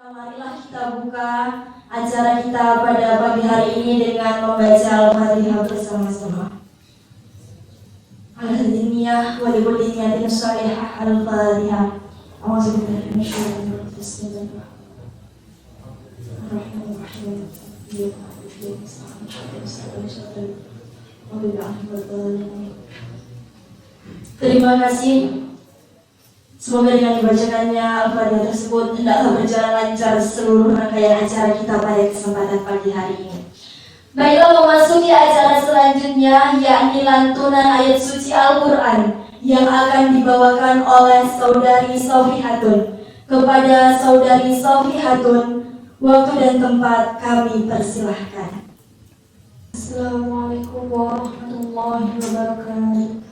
Marilah kita buka acara kita pada pagi hari ini dengan membaca Al-Fatihah bersama-sama. Al-Hadiniyah wal-Buliniyah Salihah Al-Fatihah. A'udzubillahi minasyaitonir rajim. Bismillahirrahmanirrahim. Terima kasih. Semoga dengan dibacakannya Al-Fatihah tersebut hendaklah berjalan lancar seluruh rangkaian acara kita pada kesempatan pagi hari ini. Baiklah, memasuki acara selanjutnya, yakni lantunan ayat suci Al-Quran yang akan dibawakan oleh Saudari Sofihatun. Kepada Saudari Sofihatun, waktu dan tempat kami persilahkan. Assalamualaikum warahmatullahi wabarakatuh.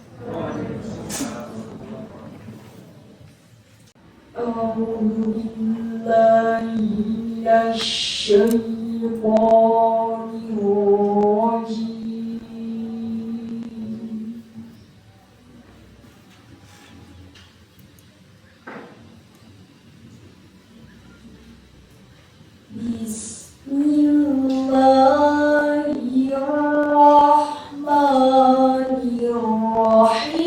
أعوذ بالله من الشيطان الرجيم بسم الله الرحمن الرحيم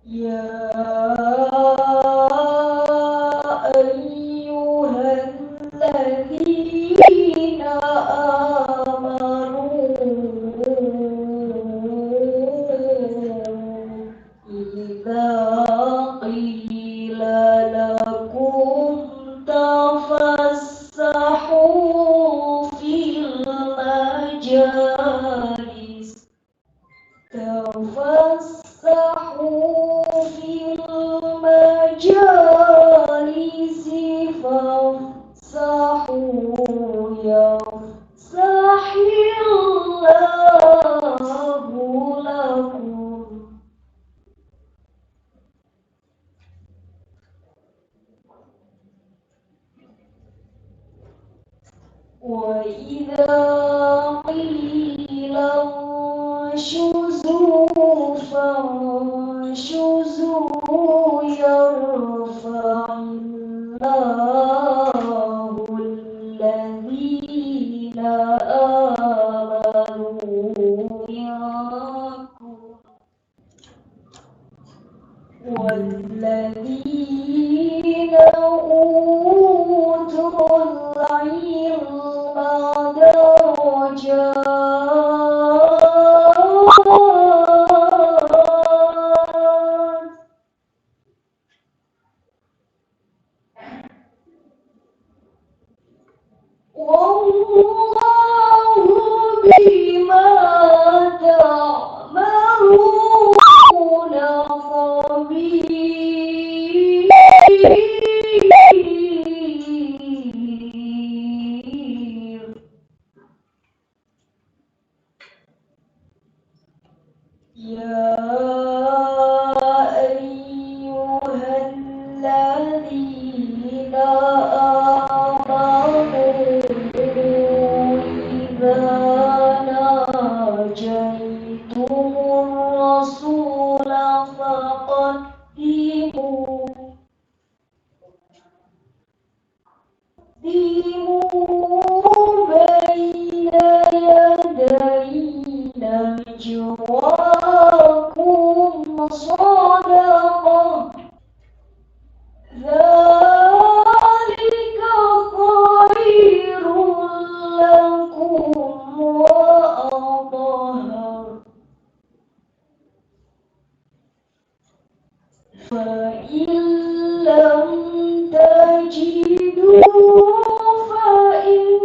يا أيها الذين آمنوا إذا قيل لكم تفسحوا في المجالس تفسحوا في المجالس فافسحوا يفسح الله لكم وإذا قيل انشزوا فانشزوا يرفع الله الذين آمنوا منكم والذين أوتوا العلم درجات والله بما تعملون خبير. يا أيها الذين آمنوا إذا ناجيتم الرسول فقدموا بين يدي نجواكم صدقة ذلك خير لكم وأطهر فإن لم تجدوا فإن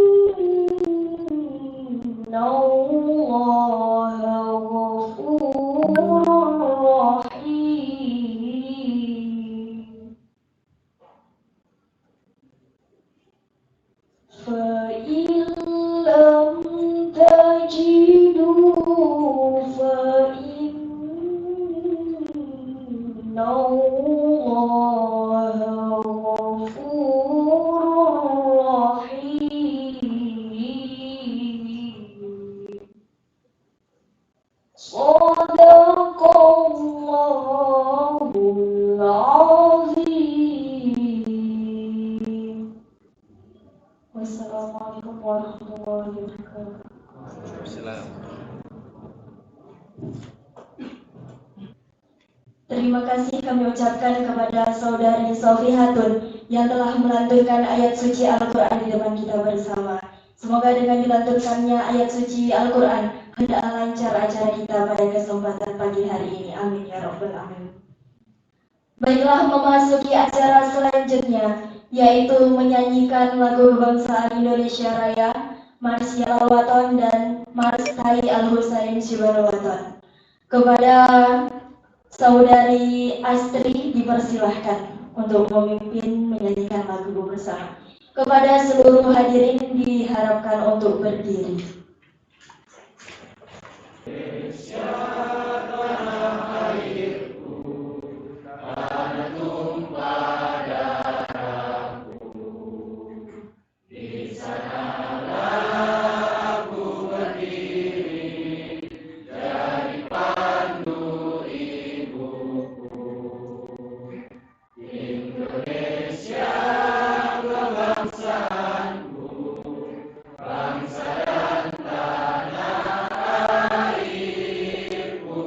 الله غفور رحيم. فإن لم تجدوا فإن الله kasih kami ucapkan kepada Saudari Sofi Hatun yang telah melanturkan ayat suci Al-Quran di depan kita bersama. Semoga dengan dilanturkannya ayat suci Al-Quran, hendaklah lancar acara kita pada kesempatan pagi hari ini. Amin ya Rabbal Alamin. Baiklah, memasuki acara selanjutnya, yaitu menyanyikan lagu kebangsaan Indonesia Raya, Mars Yalal Waton dan Mars Thai Al-Husain Syibal Waton. Kepada Saudari Astri dipersilahkan untuk memimpin menyanyikan lagu bersama. Kepada seluruh hadirin diharapkan untuk berdiri. Indonesia tanah airku, tanah tumpah darahku, di sanalah aku berdiri, jadi pandu ibuku. Indonesia kebangsaanku, bangsa dan tanah airku,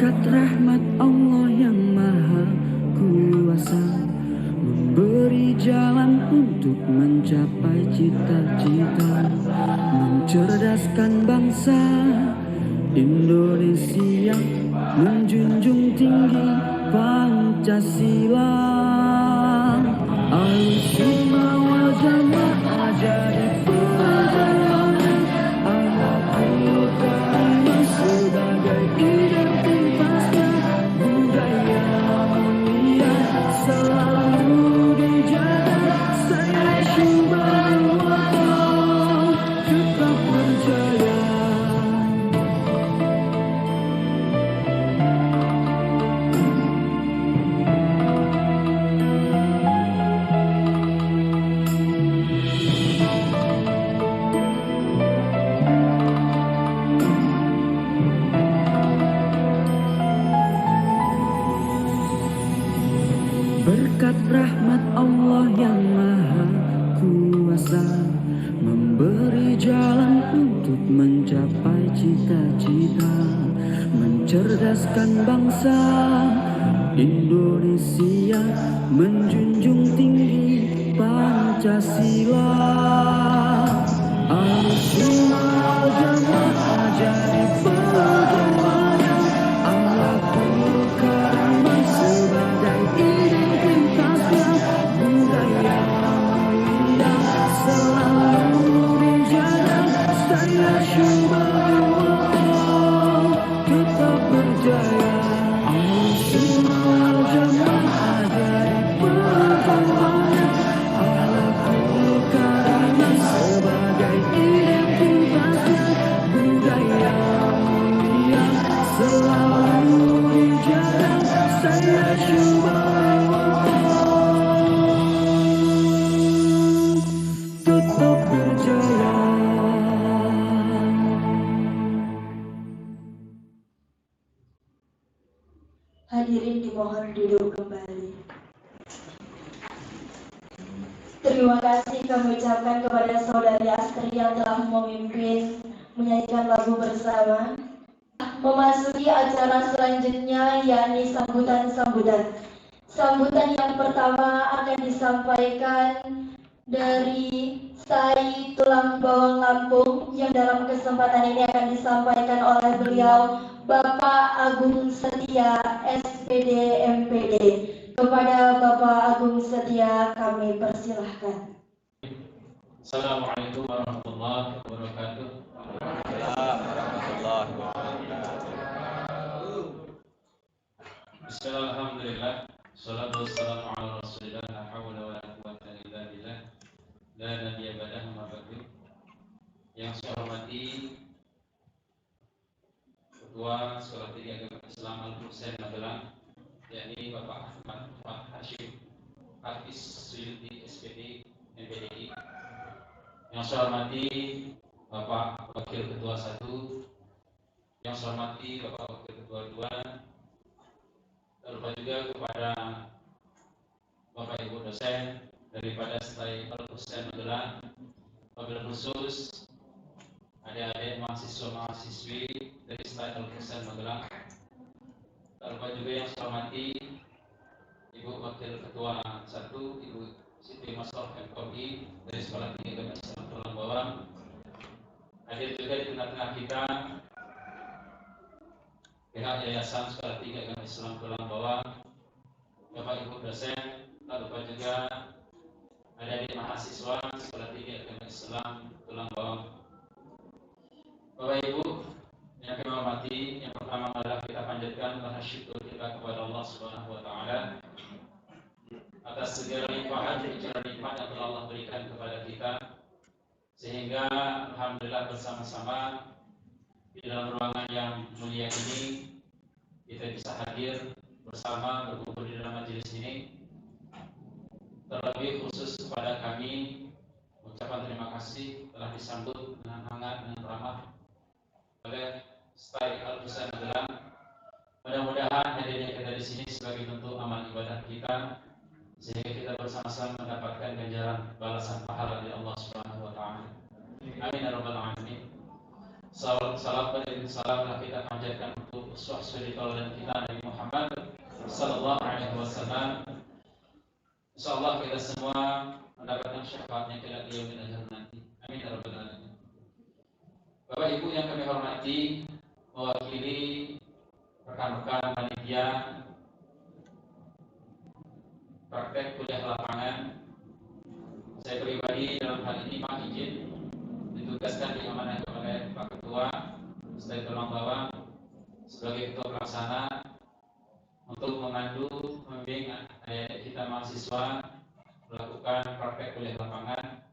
Berkat rahmat Allah yang maha kuasa, memberi jalan untuk mencapai cita-cita, mencerdaskan bangsa Indonesia, menjunjung tinggi Pancasila. Ahlussunnah wal jamaah jadi perjuangan akhlakul karimah sebagai identitasnya, budaya mulia selalu dijaga. Saya Subhanallah tetap percaya. Berkat rahmat Allah yang maha kuasa, memberi jalan untuk mencapai cita-cita, mencerdaskan bangsa Indonesia, menjunjung tinggi Pancasila. Ahlussunnah wal jamaah jadi perjuangan akhlakul karimah sebagai identitasnya, budaya mulia selalu dijaga. Saya Subhanallah tetap percaya. Ahlussunnah wal jamaah jadi perjuangan akhlakul karimah sebagai identitasnya, budaya mulia selalu dijaga. Saya Subhanallah tetap percaya. Hadirin dimohon duduk kembali. Terima kasih kami ucapkan kepada saudari Astri yang telah memimpin menyanyikan lagu bersama. Memasuki acara selanjutnya yakni sambutan-sambutan. Sambutan yang pertama akan disampaikan dari STAI Tulang Bawang Lampung yang dalam kesempatan ini akan disampaikan oleh beliau Bapak Agung Setia SPD MPD. Kepada Bapak Agung Setia kami persilahkan. Assalamualaikum warahmatullahi wabarakatuh. Bismillah, alhamdulillah, salatu wassalamu ala rasulillah, la hawla wa la quwwata illa billah, la nabiyya ba'dahu ma ba'du. Yang saya hormati Ketua Sekolah Tinggi Agama Islam Al-Husain Magelang, yakni Bapak Ahmad Hashim Hafiz Suyuti SPD MPDI. Yang saya hormati Bapak Wakil Ketua 1, yang saya hormati Bapak Wakil Ketua 2, terlupa juga kepada Bapak Ibu dosen daripada STAI Al-Husain Magelang, wabil khusus adik-adik mahasiswa-mahasiswi dari STAI Al-Husain Magelang. Terlupa juga yang saya hormati Ibu Wakil Ketua 1, Ibu Siti Masroh MKI dari Sekolah Tinggi Agama Islam Tulang Bawang. Hadir juga di tengah-tengah kita pihak Yayasan Sekolah Tinggi Agama Islam Tulang Bawang, Bapak Ibu dosen, tak lupa juga adik-adik mahasiswa Sekolah Tinggi Agama Islam Tulang Bawang. Bapak Ibu yang kami hormati, yang pertama adalah kita panjatkan rasa syukur kita kepada Allah Subhanahu wa taala atas segala limpahan nikmat yang telah Allah berikan kepada kita, sehingga alhamdulillah bersama-sama di dalam ruangan yang mulia ini kita bisa hadir bersama berkumpul di dalam majelis ini. Terlebih khusus kepada kami ucapan terima kasih telah disambut dengan hangat dan ramah oleh STAI Al-Husain Magelang. Mudah-mudahan hadirnya kita di sini sebagai bentuk amal ibadah kita, sehingga kita bersama-sama mendapatkan ganjaran balasan pahala dari Allah Subhanahu wa taala. Amin ya rabbal alamin. Salam dan salamlah kita panjatkan untuk uswah suri tauladan kita Nabi Muhammad sallallahu alaihi wasallam. Insyaallah kita semua mendapatkan syafaatnya kelak di yaumil akhir nanti. Amin ya rabbal alamin. Bapak Ibu yang kami hormati, mewakili rekan-rekan panitia praktek kuliah lapangan, saya pribadi dalam hal ini Pak izin ditugaskan diamanahkan oleh Pak Ketua Stay Tulang Bawang sebagai Ketua Pelaksana untuk memandu, membimbing adik-adik kita mahasiswa melakukan praktek kuliah lapangan.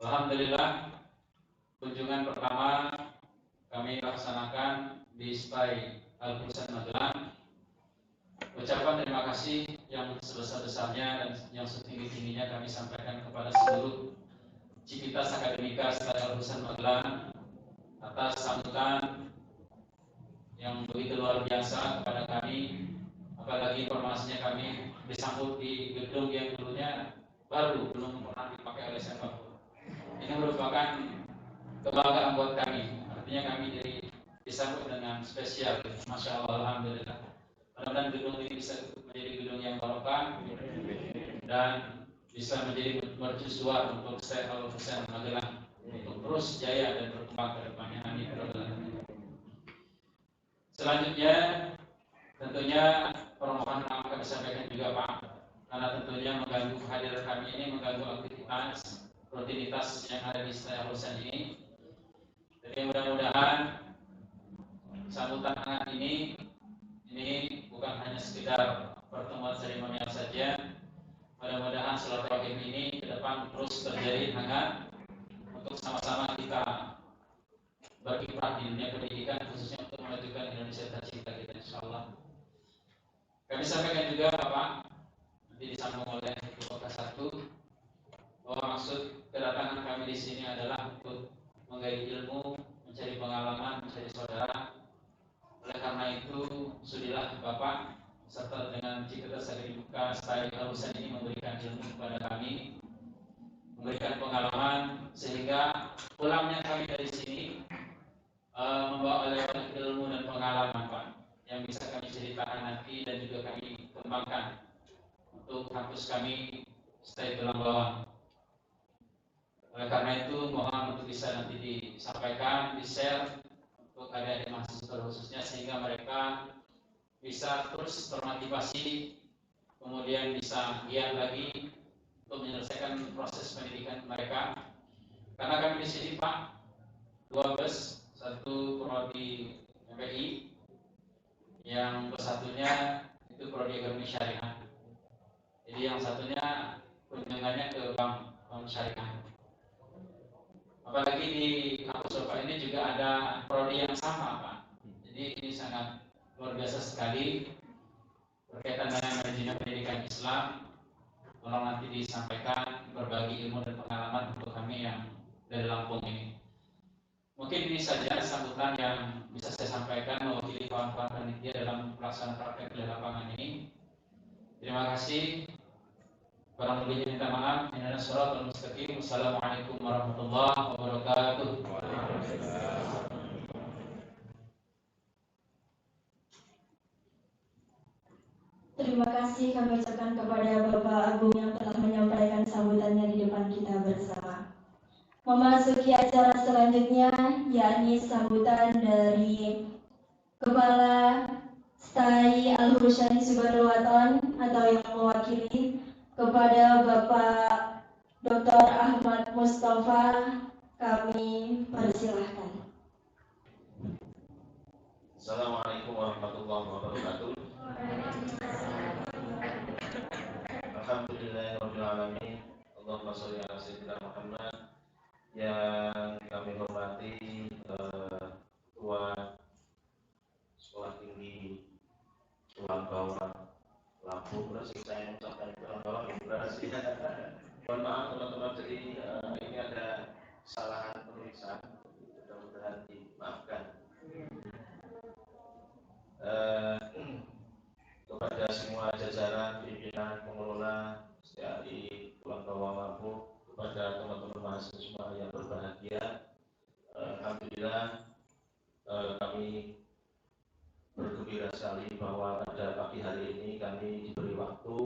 Alhamdulillah, kunjungan pertama kami laksanakan di SPAI Al-Quran Magelang. Ucapan terima kasih yang sebesar-besarnya dan yang setinggi-tingginya kami sampaikan kepada seluruh Civitas Akademika SPAI Al-Quran Magelang atas sambutan yang begitu luar biasa kepada kami. Apalagi informasinya kami disambut di gedung yang dulunya baru, belum pernah dipakai oleh siapapun. Ini merupakan kebanggaan buat kami. Artinya kami disambut dengan spesial. Masya Allah, alhamdulillah. Mudah-mudahan gedung ini bisa menjadi gedung yang barokah dan bisa menjadi mercusuar untuk Syekh Al-Husain Magelang untuk terus jaya dan berkembang ke depannya. Amin. Selanjutnya, tentunya permohonan maaf kami sampaikan juga Pak, karena tentunya mengganggu kehadiran kami ini, mengganggu aktivitas rutinitas yang ada di Syekh Al-Husain ini. Jadi mudah-mudahan sambutan hangat ini bukan hanya sekedar pertemuan seremonial saja. Mudah-mudahan silaturahim ini ke depan terus terjadi hangat untuk sama-sama kita berkiprah di dunia pendidikan, khususnya untuk memajukan Indonesia tercinta kita, insyaallah. Kami sampaikan juga Bapak, nanti disambung oleh Kota 1, bahwa maksud kedatangan kami di sini adalah untuk menggali ilmu, mencari pengalaman, mencari saudara. Oleh karena itu, sudilah Bapak serta dengan Civitas Akademika SPAI Al-Husain ini memberikan ilmu kepada kami, memberikan pengalaman, sehingga pulangnya kami dari sini membawa oleh ilmu dan pengalaman Pak, yang bisa kami ceritakan nanti dan juga kami kembangkan untuk kampus kami Stay Tulang Bawang. Oleh karena itu, mohon untuk bisa nanti disampaikan, di-share untuk adik-adik mahasiswa khususnya, sehingga mereka bisa terus termotivasi, kemudian bisa giat lagi untuk menyelesaikan proses pendidikan mereka. Karena kami di sini Pak, 2 bus, 1 prodi MPI, yang bersatunya itu prodi ekonomi syariah. Jadi yang satunya kunjungannya ke bank syariah. Apalagi di kampus Bapak ini juga ada prodi yang sama Pak. Jadi ini sangat luar biasa sekali berkaitan dengan manajemen pendidikan Islam. Tolong nanti disampaikan berbagi ilmu dan pengalaman untuk kami yang dari Lampung ini. Mungkin ini saja sambutan yang bisa saya sampaikan mewakili kawan-kawan panitia dalam pelaksanaan praktek di lapangan ini. Terima kasih. Kurang lebihnya minta maaf. Ihdinas shiratal mustaqim. Wassalamualaikum warahmatullahi wabarakatuh. Terima kasih kami ucapkan kepada Bapak Agung yang telah menyampaikan sambutannya di depan kita bersama. Memasuki acara selanjutnya, yakni sambutan dari Kepala STAI Al-Husain Subhanul Waton atau yang mewakili kepada Bapak Dr. Ahmad Mustafa, kami persilahkan. Assalamualaikum warahmatullahi wabarakatuh. Alhamdulillahirabbil alamin. Allahumma shalli ala sayyidina Muhammad. Yang kami hormati Ketua Sekolah Tinggi Tulang Bawang Lampung, berarti saya mengucapkan Tulang Bawang berarti. Mohon maaf teman-teman, jadi ini ada kesalahan penulisan, mudah-mudahan dimaafkan. Kepada semua jajaran pimpinan pengelola STAI Tulang Bawang Lampung, kepada teman-teman mahasiswa yang berbahagia, alhamdulillah kami bergembira sekali bahwa pada pagi hari ini kami diberi waktu,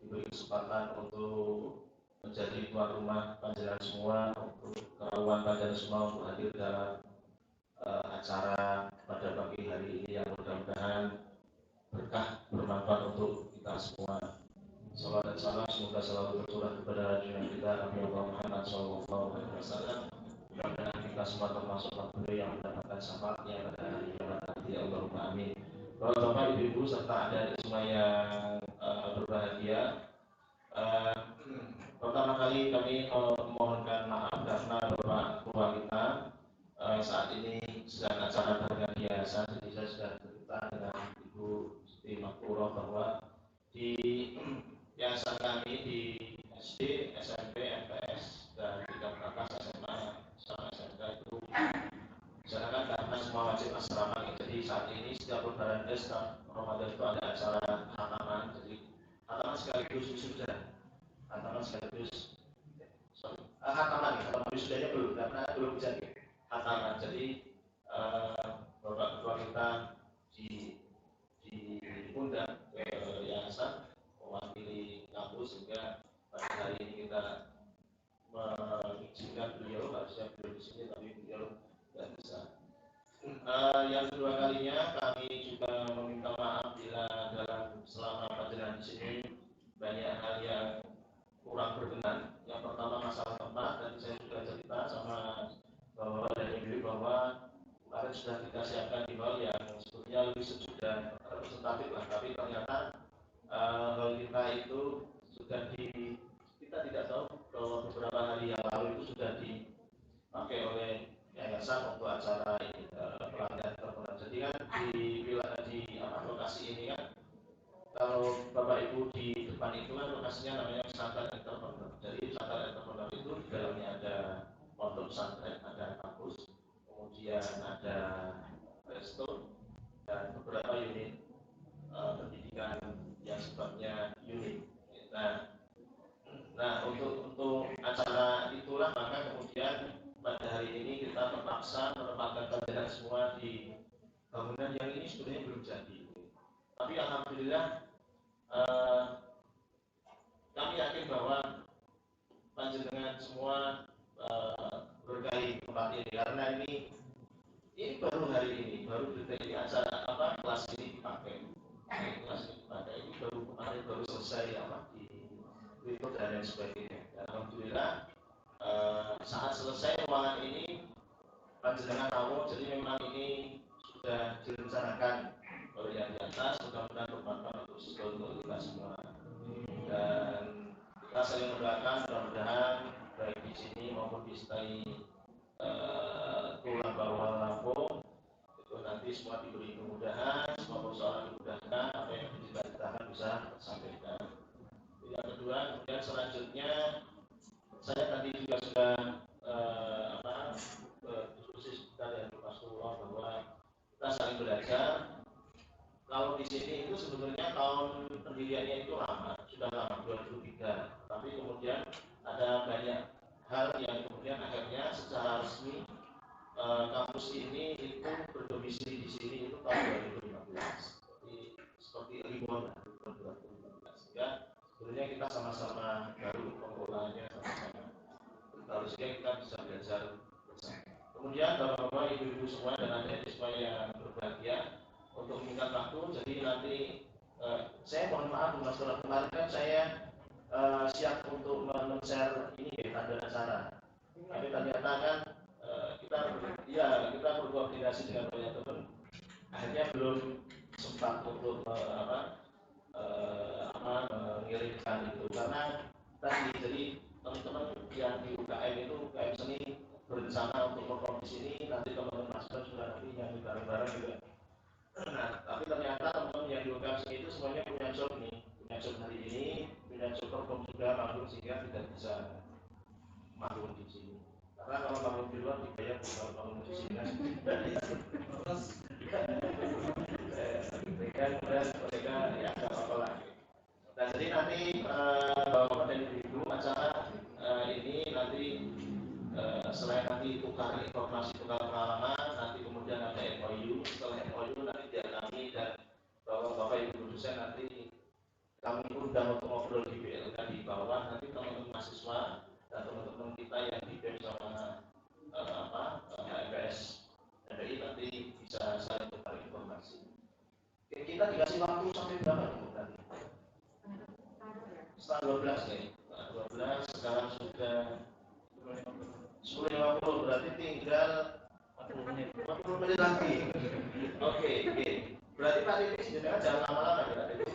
diberi kesempatan untuk menjadi tuan rumah panjenengan semua, untuk kerawan panjenengan semua untuk hadir dalam acara pada pagi hari ini yang mudah-mudahan berkah bermanfaat untuk kita semua. Salawat dan salam semoga selalu bercurah kepada junjungan kita Nabi Muhammad SAW. Mudah-mudahan kita semua termasuk beliau yang mendapatkan syafaatnya pada hari kiamat nanti. Allahumma amin. Bapak, Ibu, serta adik semua yang berbahagia. Pertama kali kami memohonkan maaf karena Bapak Ketua kita saat ini sedang acara barengan biasa, jadi saya sudah cerita dengan Ibu Siti Makmurah bahwa di yayasan kami di SD, SMP, MTS dan tingkat atas SMA sama SMK itu misalkan karena semua wajib asrama, jadi saat ini setiap lebaran setiap Ramadan itu ada acara khataman, jadi khataman sekaligus wisuda, khataman sekaligus khataman wisudanya belum karena belum jadi khataman, jadi Bapak Ketua kita diundang ke yayasan mewakili kampus sehingga pada hari ini kita mengizinkan beliau, harusnya beliau di sini tapi beliau tidak bisa. Yang kedua kalinya kami juga meminta maaf bila dalam selama panjenengan di sini banyak hal yang kurang berkenan. Yang pertama masalah tempat, dan saya sudah cerita sama Bapak dan Ibu bahwa kemarin sudah kita siapkan di hall yang sebetulnya lebih sejuk dan representatif lah, tapi ternyata hal kita itu sudah kita tidak tahu bahwa beberapa hari yang lalu itu sudah dipakai oleh yayasan untuk acara pelatihan terpadu. Jadi kan di lokasi ini kan, kalau Bapak Ibu di depan itu kan lokasinya namanya pesantren entrepreneur. Jadi pesantren entrepreneur itu di dalamnya ada pondok pesantren, ada kampus, kemudian ada resto dan beberapa unit pendidikan yang sifatnya unik. Nah untuk acara itulah maka kemudian pada hari ini kita terpaksa menempatkan panjenengan semua di bangunan yang ini sebenarnya belum jadi. Tapi alhamdulillah kami yakin bahwa panjenengan semua berkahi tempat ini karena ini baru hari ini, baru dari acara kelas ini dipakai. Kelas ini dipakai, ini baru kemarin baru selesai di dan lain sebagainya. Dan alhamdulillah saat selesai ruangan ini panjenengan tahu, jadi memang ini sudah direncanakan oleh yang di atas, mudah-mudahan bermanfaat untuk kita semua. Dan kita saling mendoakan mudah-mudahan baik di sini maupun di setai tulang bawah Lampung itu nanti semua diberi kemudahan, semua persoalan dimudahkan, apa yang dicita-citakan bisa tersampaikan. Yang kedua, kemudian selanjutnya saya tadi juga sudah diskusi dengan Mas Tullah bahwa kita saling belajar. Kalau di sini itu sebetulnya tahun pendiriannya itu lama, sudah lama 2003. Tapi kemudian ada banyak hal yang kemudian akhirnya secara resmi kampus ini itu berdomisili di sini itu tahun 2015. Jadi seperti ribuan tahun 2015. Sehingga sebenarnya kita sama-sama baru pengelolaannya sama-sama. Harusnya kita bisa belajar bersama. Kemudian bapak-bapak, ibu-ibu semua dan adik-adik semua yang berbahagia, untuk meningkat waktu, jadi nanti saya mohon maaf Mas Tullah, kemarin kan saya siap untuk men-share ini tanda acara. Tapi ternyata kan kita berkoordinasi dengan banyak teman, akhirnya belum sempat untuk mengirimkan itu karena tadi jadi teman-teman yang di UKM itu UKM seni berencana untuk perform di sini, nanti teman-teman master sudah nanti nyanyi bareng-bareng juga. Nah, tapi ternyata teman-teman yang di UKM seni itu semuanya punya job hari ini, punya job perform juga manggung sehingga tidak bisa manggung di sini. Karena kalau manggung di luar dibayar, kalau manggung di sini kan mereka ya nggak apa-apa lah. Nah, jadi nanti bapak dan ibu acara ini nanti selain nanti tukar informasi, tukar pengalaman, nanti kemudian ada kami undang untuk ngobrol di BLK di bawah. Nanti teman-teman mahasiswa dan teman-teman kita yang di BEM sama HMPS NDI nanti bisa saling tukar informasi. Oke, kita dikasih waktu sampai berapa nanti? Setengah 12 ya. Setengah 12 sekarang sudah 10.50, berarti tinggal 40 menit lagi. Oke. Berarti Pak Titis jangan lama-lama ya Pak Titis.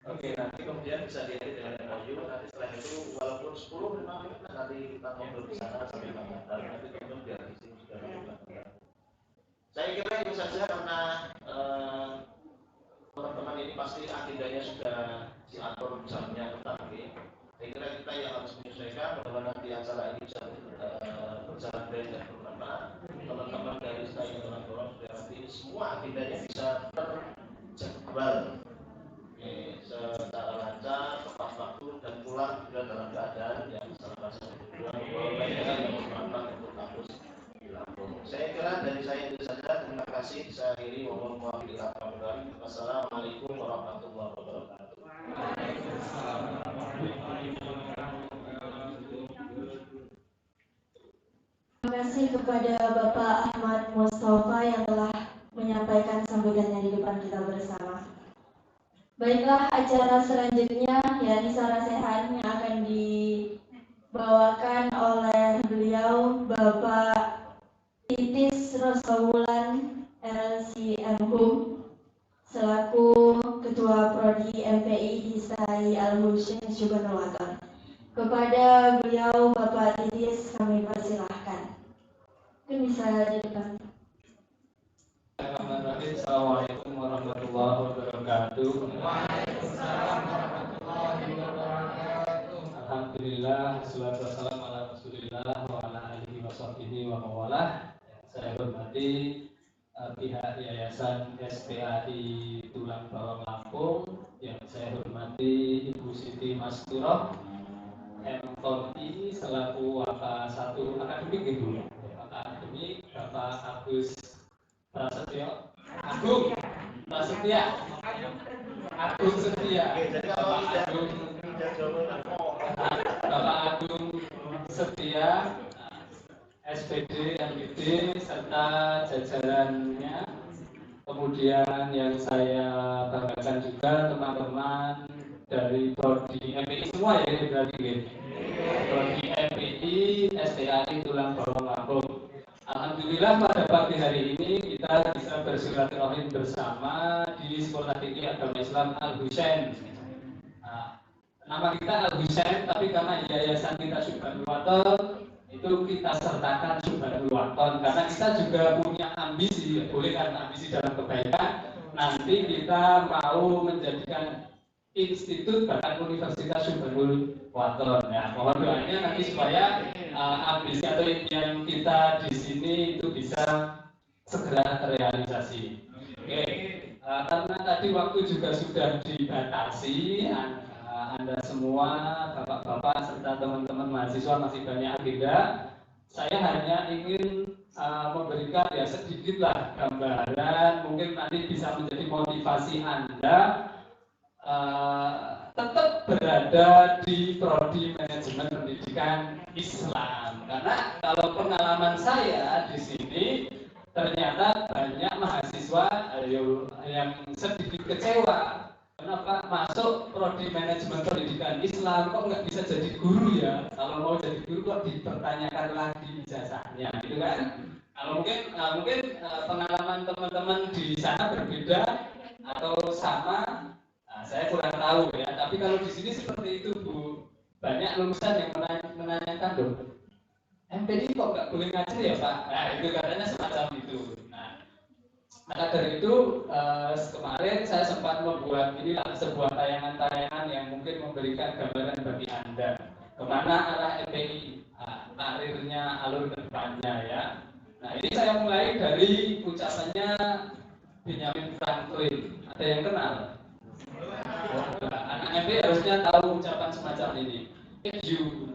Oke, nanti kemudian bisa diedit dengan MOU. Nanti setelah itu walaupun 10-15 menit nanti kita ngobrol di sana sampai malam. Nanti teman-teman biar di sini sudah berjalan. Saya kira itu saja karena teman-teman ini pasti agendanya sudah diatur jamnya ketat. Saya kira kita yang harus menyesuaikan bahwa nanti acara ini bisa berjalan baik dan bermanfaat. Teman-teman dari stasiun Telang sudah nanti semua agendanya bisa terjadwal secara lancar, tepat waktu dan pulang juga dalam keadaan yang salah bahasa tujuan yang bermanfaat untuk kampus di Lampung. Saya kira dari saya itu saja. Terima kasih. Saya akhiri. Wassalamualaikum warahmatullahi wabarakatuh. Terima kasih kepada Bapak Ahmad Mustafa yang telah menyampaikan sambutannya di depan kita bersama. Baiklah, acara selanjutnya yakni sarasehan yang akan dibawakan oleh beliau Bapak Titis Rosawulan LCMHUM selaku Ketua Prodi MPI Hisai Al-Husain Syukurnawaton. Kepada beliau Bapak Titis kami persilahkan. Mungkin bisa di depan. Assalamualaikum warahmatullahi wabarakatuh. Alhamdulillah, wassalatu wassalamu ala Rasulillah wa ala alihi wa sahbihi wa mawalah. Saya hormati pihak Yayasan SPAI Tulang Bawang Lampung, yang saya hormati Ibu Siti Masturoh MKOI selaku Waka 1 akademik Ibu. Waka akademik Bapak Agus Prasetyo Agung Prasetya Agung Setia Bapak Agung Setia SPD MPD serta jajarannya. Kemudian yang saya banggakan juga teman-teman dari Prodi MPI semua ya, berarti Prodi MPI STAI Tulang Bawang Lampung. Alhamdulillah pada pagi hari ini kita bisa bersilaturahim bersama di Sekolah Tinggi Agama Islam Al-Husain. Nama kita Al-Husain, tapi karena yayasan kita Subhanul Waton, itu kita sertakan Subhanul Waton karena kita juga punya ambisi, boleh karena ambisi dalam kebaikan. Nanti kita mau menjadikan institut bahkan Universitas Subhanul Waton. Ya, mohon doanya nanti supaya ambisi atau impian kita di sini itu bisa segera terrealisasi. Oke, karena tadi waktu juga sudah dibatasi, Anda semua, bapak-bapak serta teman-teman mahasiswa masih banyak agenda. Saya hanya ingin memberikan ya sedikitlah gambaran, mungkin nanti bisa menjadi motivasi Anda tetap berada di Prodi Manajemen Pendidikan Islam. Karena kalau pengalaman saya di sini ternyata banyak mahasiswa yang sedikit kecewa. Kenapa masuk Prodi Manajemen Pendidikan Islam kok nggak bisa jadi guru ya? Kalau mau jadi guru kok dipertanyakan lagi ijazahnya, gitu kan? Kalau mungkin pengalaman teman-teman di sana berbeda atau sama. Saya kurang tahu ya, tapi kalau di sini seperti itu Bu, banyak lulusan yang menanyakan loh, MPD kok nggak boleh ngajar ya Pak? Nah itu katanya semacam itu. Nah maka dari itu kemarin saya sempat membuat inilah sebuah tayangan-tayangan yang mungkin memberikan gambaran bagi Anda kemana arah MPI, karirnya, alur kedepannya ya. Nah ini saya mulai dari ucapannya Benjamin Franklin. Ada yang kenal? Anak MPI harusnya tahu ucapan semacam ini. If you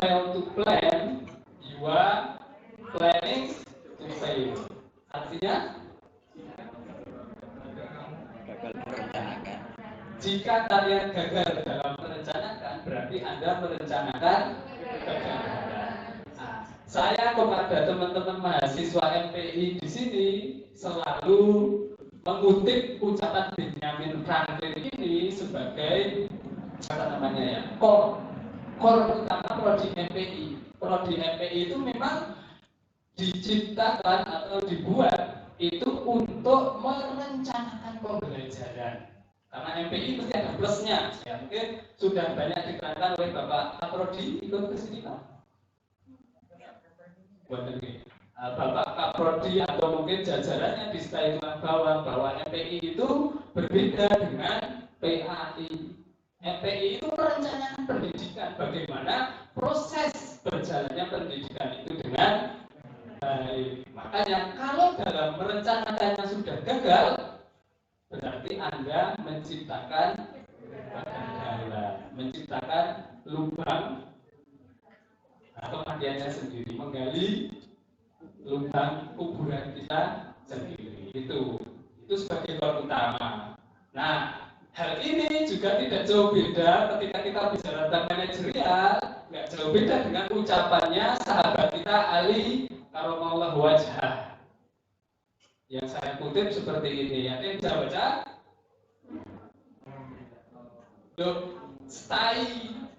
fail to plan, you are planning to fail. Artinya jika kalian gagal dalam merencanakan, berarti Anda merencanakan kegagalan. Nah, saya kepada teman-teman mahasiswa MPI di sini selalu mengutip ucapan Benjamin Franklin ini sebagai apa namanya ya, core utama prodi MPI. Prodi MPI itu memang diciptakan atau dibuat itu untuk merencanakan pembelajaran. Karena MPI pasti ada plusnya. Ya, mungkin sudah banyak diterangkan oleh Bapak Kaprodi, ikut ke sini Pak. Buat ini. Bapak Kaprodi atau mungkin jajarannya di style bahwa MPI itu berbeda dengan PAI. MPI itu merencanakan pendidikan, bagaimana proses berjalannya pendidikan itu dengan baik. Makanya kalau dalam merencanakannya sudah gagal, berarti Anda menciptakan kegagalan, menciptakan lubang kematiannya sendiri, menggali lubang kuburan kita sendiri. Itu sebagai core utama. Nah, hal ini juga tidak jauh beda ketika kita bicara tentang manajerial, nggak jauh beda dengan ucapannya sahabat kita Ali Karamallahu wajhah. Yang saya kutip seperti ini, yang bisa baca?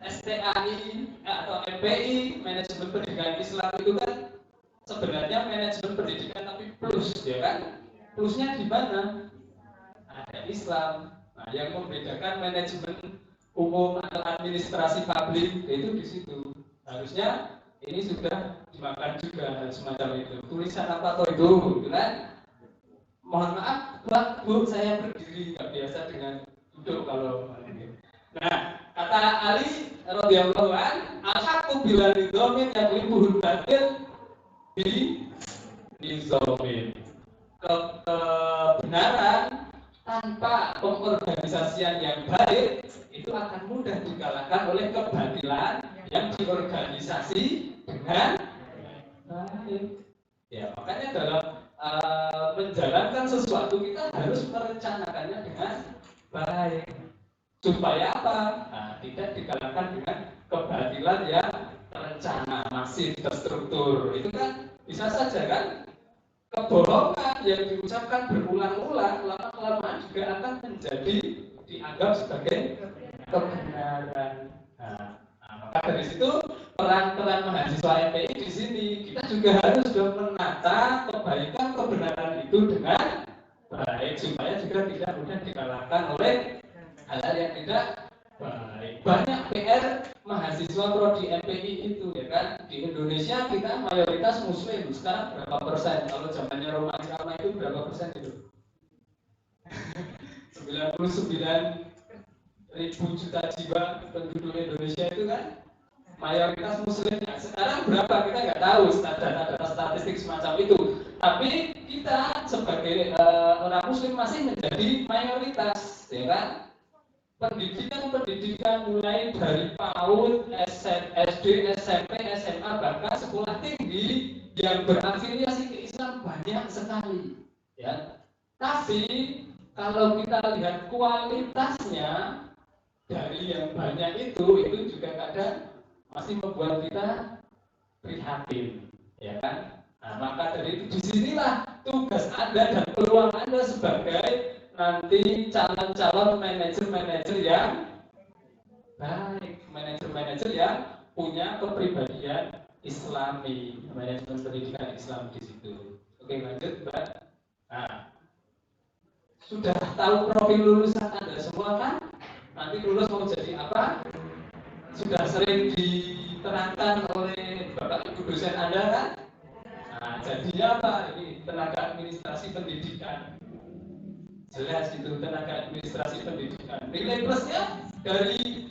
STAI atau MPI, manajemen pendidikan Islam itu kan sebenarnya manajemen pendidikan tapi plus, ya kan? Plusnya di mana? Ada Islam. Nah, yang membedakan manajemen umum atau administrasi publik itu di situ. Harusnya ini sudah dimakan juga semacam itu. Tulisan apa toh itu, gitu kan? Mohon maaf, Pak, Bu, saya berdiri, nggak biasa dengan duduk kalau ini. Nah, kata Ali radhiyallahu an, al-haqqu bila nizamin yang libuhul batil bi nizamin. Kebenaran tanpa pengorganisasian yang baik itu akan mudah dikalahkan oleh kebatilan yang diorganisasi dengan baik. Ya, makanya dalam menjalankan sesuatu kita harus merencanakannya dengan baik. Supaya apa? Nah, tidak dikalahkan dengan kebatilan yang terencana, masif, terstruktur. Itu kan bisa saja kan? Kebohongan yang diucapkan berulang-ulang lama-kelamaan juga akan menjadi dianggap sebagai kebenaran. Nah, maka dari situ peran-peran mahasiswa MPI di sini kita juga harus menata kebaikan kebenaran itu dengan baik supaya juga tidak mudah dikalahkan oleh hal-hal yang tidak baik. Banyak PR mahasiswa prodi MPI itu, ya kan? Di Indonesia kita mayoritas Muslim. Sekarang berapa persen? Kalau zamannya Roma Irama itu berapa persen itu? 99.000 juta jiwa penduduk Indonesia itu kan mayoritas Muslim. Sekarang berapa kita nggak tahu, data statistik semacam itu. Tapi kita sebagai orang Muslim masih menjadi mayoritas, ya kan? Pendidikan mulai dari PAUD, SD, SMP, SMA, bahkan sekolah tinggi yang berafiliasi ke Islam banyak sekali. Ya. Tapi kalau kita lihat kualitasnya dari yang banyak itu juga kadang masih membuat kita prihatin, ya kan? Nah, maka dari itu disinilah tugas Anda dan peluang Anda sebagai nanti calon-calon manajer-manajer yang baik, manajer-manajer yang punya kepribadian Islami, manajemen pendidikan Islam di situ. Oke, lanjut, Mbak. Nah, sudah tahu profil lulusan Anda semua kan? Nanti lulus mau jadi apa? Sudah sering diterangkan oleh Bapak Ibu dosen Anda kan? Nah, jadinya apa? Ini tenaga administrasi pendidikan. Jelas itu tenaga administrasi pendidikan. Nilai plusnya dari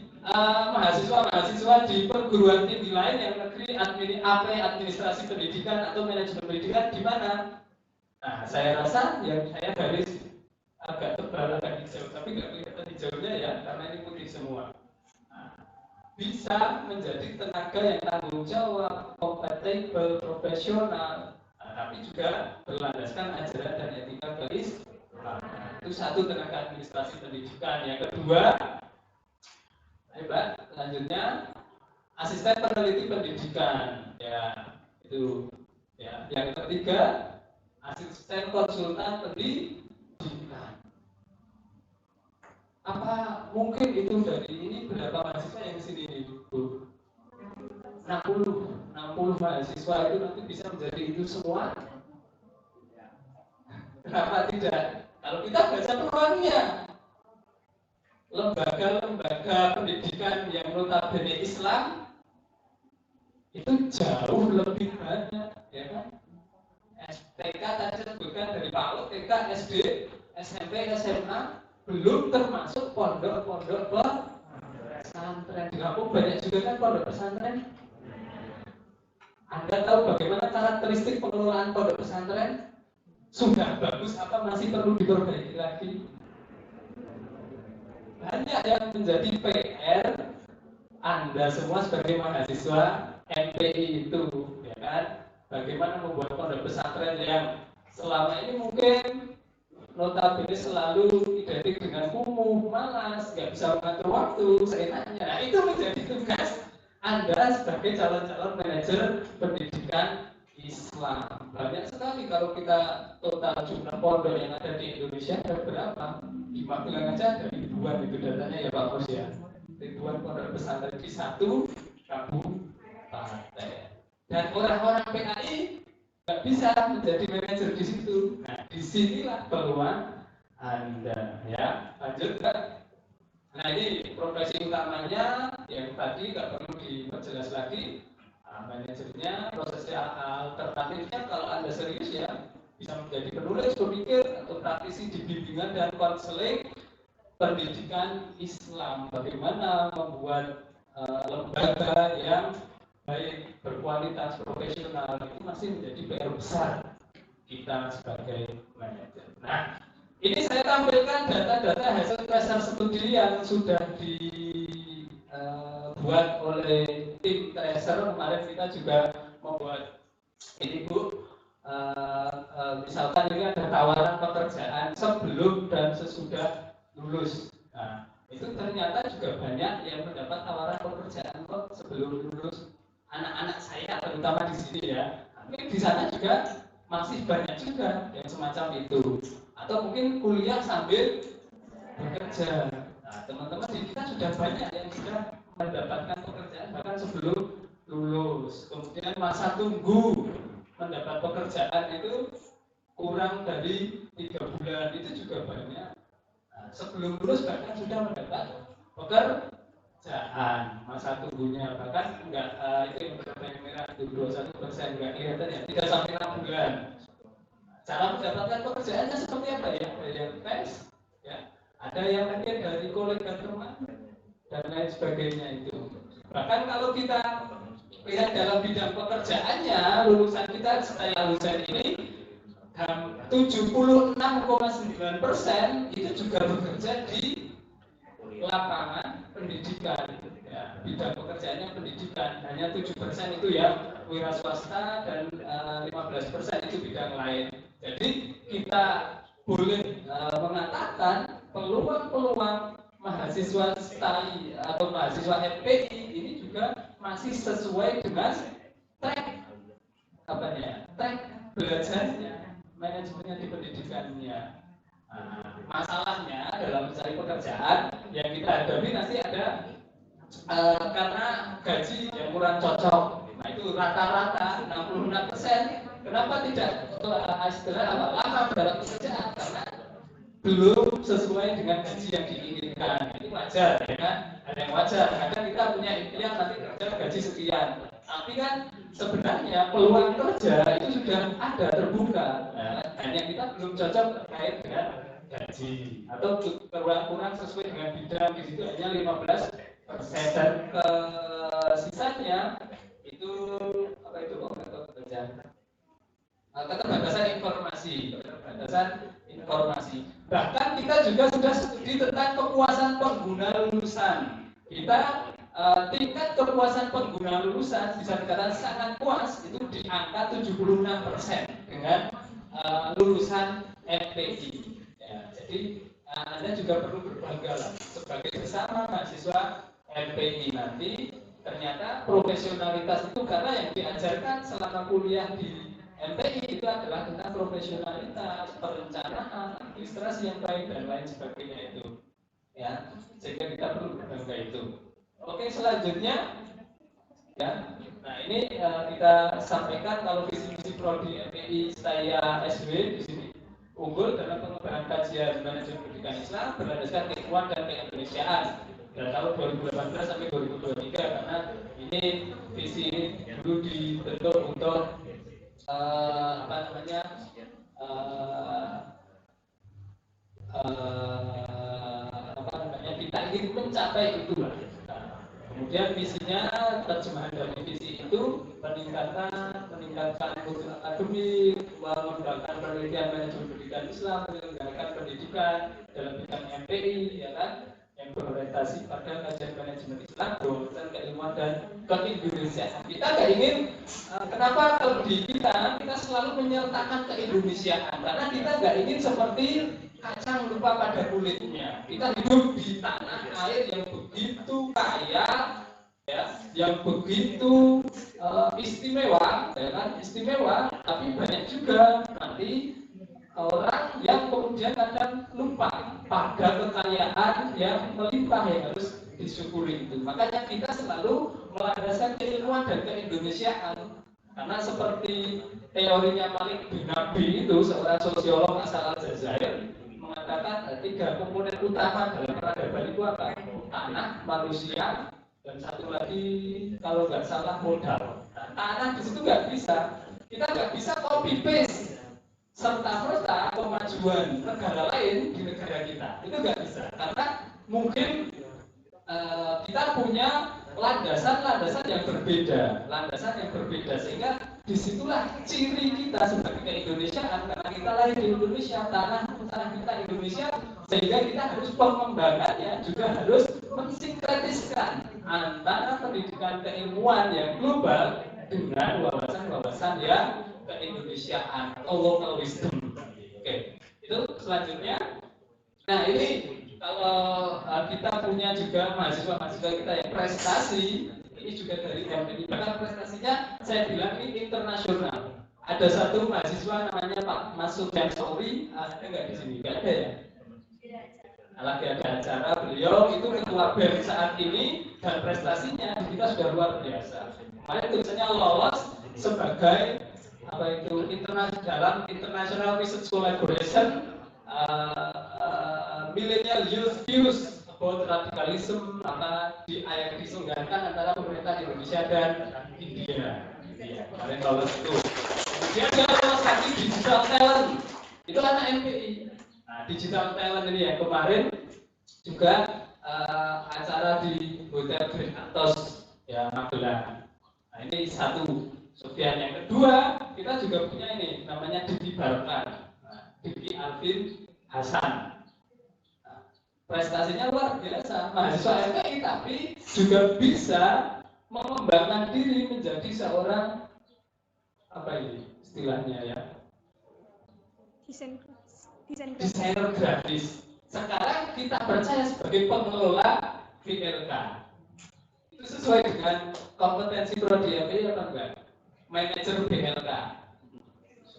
mahasiswa-mahasiswa di perguruan tinggi lain yang negeri administrasi pendidikan atau manajemen pendidikan di mana? Nah, saya rasa yang saya garis agak tebal, agak hijau, tapi nggak kelihatan hijaunya ya, karena ini putih semua. Nah, bisa menjadi tenaga yang tanggung jawab, kompatibel, profesional, tapi juga berlandaskan ajaran dan etika Itu satu, tenaga administrasi pendidikan. Yang kedua, hebat, selanjutnya asisten peneliti pendidikan, ya itu. Ya, yang ketiga, asisten konsultan pendidikan. Apa mungkin itu dari ini berapa mahasiswa yang sini nih, Bu? 60 mahasiswa itu nanti bisa menjadi itu semua? Kenapa tidak? Kalau kita baca peluangnya, lembaga-lembaga pendidikan yang notabene Islam itu jauh lebih banyak, ya kan? TK tadi sebutkan dari PAUD, TK, SD, SMP, SMA, belum termasuk pondok-pondok pesantren. Di kampung banyak juga kan pondok pesantren. Anda tahu bagaimana karakteristik pengelolaan pondok pesantren? Sudah bagus apa masih perlu diperbaiki lagi? Banyak yang menjadi PR Anda semua sebagai mahasiswa MPI itu, ya kan? Bagaimana membuat pondok pesantren yang selama ini mungkin notabene selalu identik dengan kumuh, malas, nggak bisa mengatur waktu seenaknya. Nah, itu menjadi tugas Anda sebagai calon-calon manajer pendidikan Islam. Banyak sekali kalau kita total jumlah pondok yang ada di Indonesia ada berapa? Di Magelang aja ada ribuan itu datanya ya Pak Bos ya. Ribuan pondok pesantren di satu kabupaten. Dan orang-orang PKI nggak bisa menjadi manajer di situ. Nah, disinilah peluang Anda, ya. Lanjut kan? Nah, ini profesi utamanya yang tadi nggak perlu diperjelas lagi. Manajernya, prosesnya alternatifnya kalau Anda serius ya bisa menjadi penulis, pemikir, atau praktisi di bimbingan dan konseling pendidikan Islam. Bagaimana membuat lembaga yang baik, berkualitas, profesional, itu masih menjadi PR besar kita sebagai manajer. Nah, ini saya tampilkan data-data hasil tracer studi yang sudah dibuat oleh tim tracer. Kemarin kita juga membuat ini Bu, misalkan ini ada tawaran pekerjaan sebelum dan sesudah lulus. Nah, itu ternyata juga banyak yang mendapat tawaran pekerjaan kok sebelum lulus. Anak-anak saya terutama di sini ya, mungkin di sana juga masih banyak juga yang semacam itu. Atau mungkin kuliah sambil bekerja. Nah, teman-teman di kita sudah banyak yang sudah mendapatkan pekerjaan bahkan sebelum lulus. Kemudian masa tunggu mendapat pekerjaan itu kurang dari 3 bulan, itu juga banyak. Nah, sebelum lulus bahkan sudah mendapat pekerjaan. Masa tunggunya bahkan enggak itu yang merah itu 21% enggak kelihatan ya, 3 sampai 6 bulan. Cara mendapatkan pekerjaannya seperti apa ya? Bayar tes, ya. Ada yang mungkin dari kolega teman dan lain sebagainya itu. Bahkan kalau kita lihat dalam bidang pekerjaannya, lulusan kita saya lulusan ini 76,9% itu juga bekerja di lapangan pendidikan, ya, bidang pekerjaannya pendidikan. Hanya 7% itu ya wira swasta dan 15% itu bidang lain. Jadi kita boleh mengatakan peluang-peluang mahasiswa STAI atau mahasiswa FPI ini juga masih sesuai dengan track track belajarnya, manajemennya di pendidikannya. Masalahnya dalam mencari pekerjaan yang kita hadapi nanti ada karena gaji yang kurang cocok. Nah, itu rata-rata 66%. Kenapa tidak lama dalam pekerjaan? Karena belum sesuai dengan gaji yang diinginkan. Itu wajar, ya kan? Ada yang wajar. Kadang kita punya impian nanti kerja gaji sekian. Tapi kan sebenarnya peluang kerja itu sudah ada terbuka. Nah, hanya kita belum cocok terkait dengan gaji atau kurang sesuai dengan bidang. Di situ hanya 15%. Dan sisanya itu apa itu? Keterbatasan informasi. Bahkan kita juga sudah studi tentang kepuasan pengguna lulusan. Kita tingkat kepuasan pengguna lulusan bisa dikatakan sangat puas itu di angka 76% dengan lulusan FPI. Ya, Jadi Anda juga perlu berbangga lah sebagai sesama mahasiswa MPI nanti. Ternyata profesionalitas itu karena yang diajarkan selama kuliah di MPI itu adalah tentang profesionalitas, perencanaan, administrasi yang baik dan lain sebagainya itu, ya. Sehingga kita perlu berbangga itu. Oke, selanjutnya, ya. Nah ini kita sampaikan kalau visi misi prodi MPI saya SW di sini unggul dalam pengembangan kajian manajemen pendidikan Islam berlandaskan keilmuan dan keindonesiaan. Dan tahun 2018 sampai 2023 karena ini visi ini dulu dibentuk untuk kita ingin mencapai itu lah. Kemudian visinya terjemahan dari visi itu meningkatkan mutu akademik, mengembangkan penelitian manajemen pendidikan Islam, menyelenggarakan pendidikan dalam bidang MPI, ya kan, yang berorientasi pada kajian manajemen Islam, dosen keilmuan dan keindonesiaan. Kita nggak ingin, kenapa kalau di kita selalu menyertakan keindonesiaan, karena kita nggak ingin seperti kacang lupa pada kulitnya. Kita hidup di tanah air yang begitu kaya, ya, yang begitu istimewa, ya kan, istimewa. Tapi banyak juga nanti orang yang kemudian kadang lupa pada kekayaan yang melimpah yang harus disyukuri itu. Makanya kita selalu melandaskan keilmuan dan keindonesiaan. Karena seperti teorinya Malik bin Nabi itu, seorang sosiolog asal Aljazair, mengatakan 3 komponen utama dalam peradaban itu apa? Tanah, manusia, dan satu lagi kalau nggak salah modal. Nah, tanah di situ nggak bisa, kita nggak bisa copy paste serta-merta kemajuan negara lain di negara kita. Itu nggak bisa, karena mungkin kita punya landasan yang berbeda, sehingga disitulah ciri kita sebagai keindonesiaan, karena kita lahir di Indonesia, tanah kita Indonesia, sehingga kita harus pengembangannya juga harus mensinkretiskan antara pendidikan keilmuan yang global dengan wawasan-wawasan yang keindonesiaan atau local wisdom. Oke, itu selanjutnya. Nah ini kalau kita punya juga mahasiswa-mahasiswa kita yang prestasi, ini juga dari MPI. Bahkan prestasinya saya bilang ini internasional. Ada satu mahasiswa namanya Pak Masud Jansori, ada nggak di sini? Nggak ada ya? Lagi ada acara, beliau itu ketua BEM saat ini dan prestasinya kita sudah luar biasa. Makanya tulisannya lolos sebagai apa itu dalam International Research Collaboration. Millennial Youth Views about Radicalism diselenggarakan antara pemerintah Indonesia dan India. Kemarin lolos itu. Kemudian dia lolos lagi Digital Talent. Itu anak MPI. Nah, Digital Talent ini ya kemarin juga acara di Hotel Great Atos ya Magelang. Nah, ini satu. Sofian yang kedua, kita juga punya ini namanya Didi Barkan. Didi Alvin Hasan. Nah, prestasinya luar biasa, mahasiswa MPI tapi juga bisa mengembangkan diri menjadi seorang apa ini istilahnya ya? Desainer grafis. Sekarang kita percaya sebagai pengelola VLK. Itu sesuai dengan kompetensi prodi MPI apa enggak? Manajer VLK.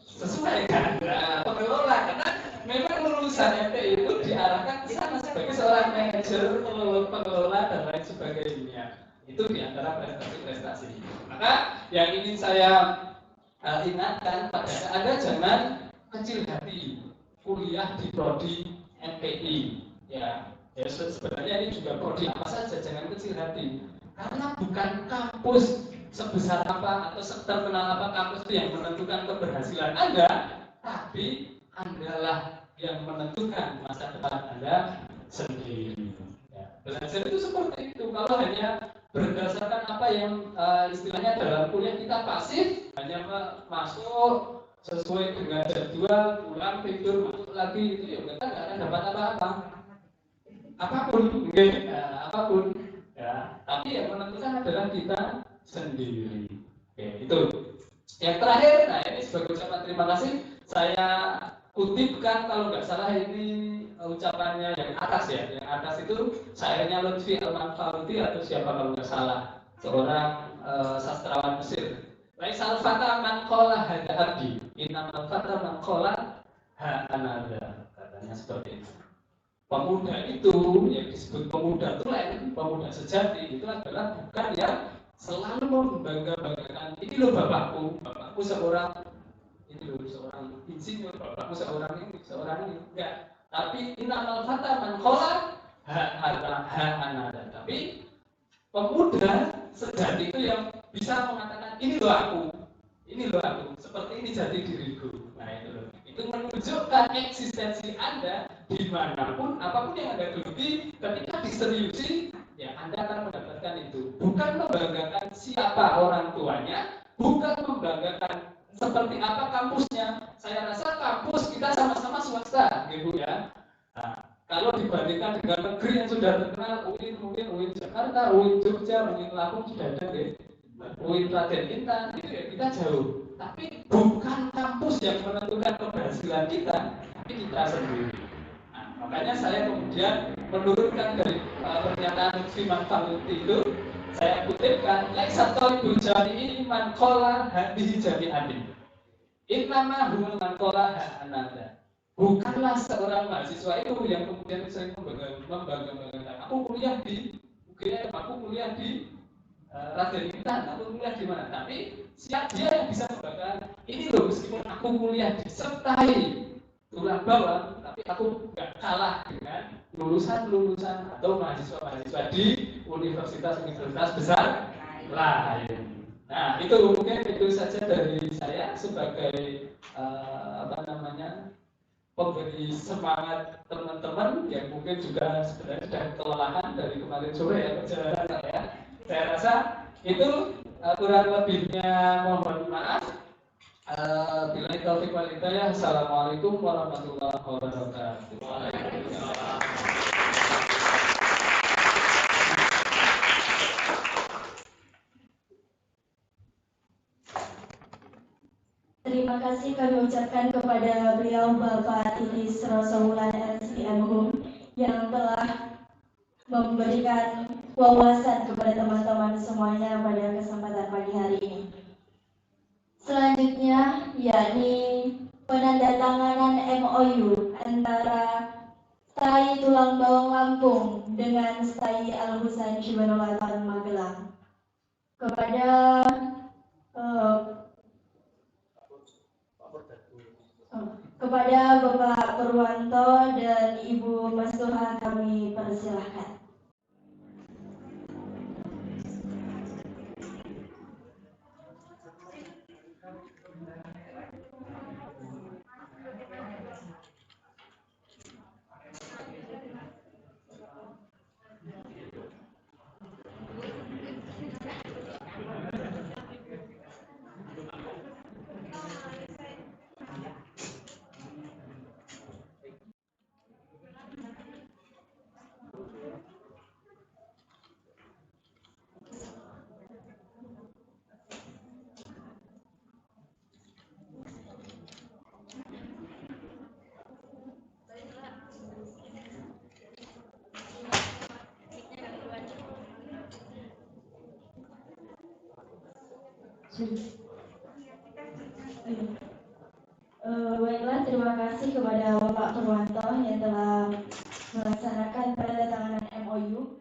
Sesuai kan? Nah, pengelola karena memang lulusan MPI itu diarahkan ke sana sebagai seorang manajer, pengelola dan lain sebagainya. Itu diantara prestasi-prestasi. Maka yang ingin saya ingatkan pada Anda jangan kecil hati kuliah di prodi MPI. Ya sebenarnya ini juga prodi apa saja jangan kecil hati. Karena bukan kampus sebesar apa atau terkenal apa kampus itu yang menentukan keberhasilan Anda, tapi Andalah yang menentukan masa depan Anda sendiri. Ya, belajar itu seperti itu. Kalau hanya berdasarkan apa yang istilahnya dalam kuliah kita pasif, hanya masuk sesuai dengan jadwal, pulang tidur, masuk lagi itu ya kita nggak akan dapat apa-apa. Apapun. Ya, tapi yang menentukan adalah kita sendiri. Oke, itu. Yang terakhir, nah ini sebagai ucapan terima kasih, saya kutipkan kalau nggak salah ini ucapannya yang atas ya, yang atas itu syairnya Lutfi Al-Manfaluti atau siapa kalau nggak salah, seorang sastrawan Mesir. Laisal fata man qala hada abdi, innamal fata man qala ha anada, katanya seperti itu. Pemuda itu yang disebut pemuda tulen, pemuda sejati itu adalah bukan yang selalu membangga-banggakan ini loh bapakku seorang ini loh seorang insinyur, bapakku seorang ini enggak. Tapi innamal fata man qala ha anada. Tapi pemuda sejati itu yang bisa mengatakan ini loh aku, seperti ini jati diriku. Nah itu menunjukkan eksistensi Anda dimanapun, apapun yang Anda geluti, ketika diseriusi, ya Anda akan mendapatkan itu. Bukan membanggakan siapa orang tuanya, bukan membanggakan seperti apa kampusnya. Saya rasa kampus kita sama-sama swasta, gitu ya. Nah, kalau dibandingkan dengan negeri yang sudah terkenal, UIN Jakarta, UIN Jogja, UIN Lampung sudah ada, ya. UIN Raden Intan, itu ya kita jauh. Tapi bukan kampus yang menentukan keberhasilan kita, tapi kita sendiri. Nah, makanya saya kemudian menurunkan dari pernyataan Lutfi Manfaluti itu, saya kutipkan, laisa talibul jami'i man qala hadhihi jami'atin. Innama huwa man qala anada. Bukanlah seorang mahasiswa itu yang kemudian sering membanggakan aku kuliah di UGM, aku kuliah di Raden Intan, aku kuliah di mana. Tapi siap dia yang bisa membanggakan ini loh, meskipun aku kuliah disertai tulang bawang, tapi aku nggak kalah dengan lulusan atau mahasiswa di universitas besar lain. Nah itu mungkin itu saja dari saya sebagai pemberi semangat teman-teman yang mungkin juga sebenarnya sudah kelelahan dari kemarin sore ya perjalanan saya. Saya rasa itu kurang lebihnya mohon maaf. Bila taufik wal hidayah. Assalamualaikum warahmatullahi wabarakatuh. Waalaikumsalam. Terima kasih kami ucapkan kepada beliau Bapak Idris Rasulullah SPM yang telah memberikan wawasan kepada teman-teman semuanya pada kesempatan pagi hari ini. Selanjutnya yakni penandatanganan MOU antara STAI Tulang Bawang Lampung dengan STAI Al-Husain Syibanowaton Magelang. Kepada Bapak Purwanto dan Ibu Masduha kami persilahkan. Baiklah, terima kasih kepada Bapak Purwanto yang telah melaksanakan penandatanganan MOU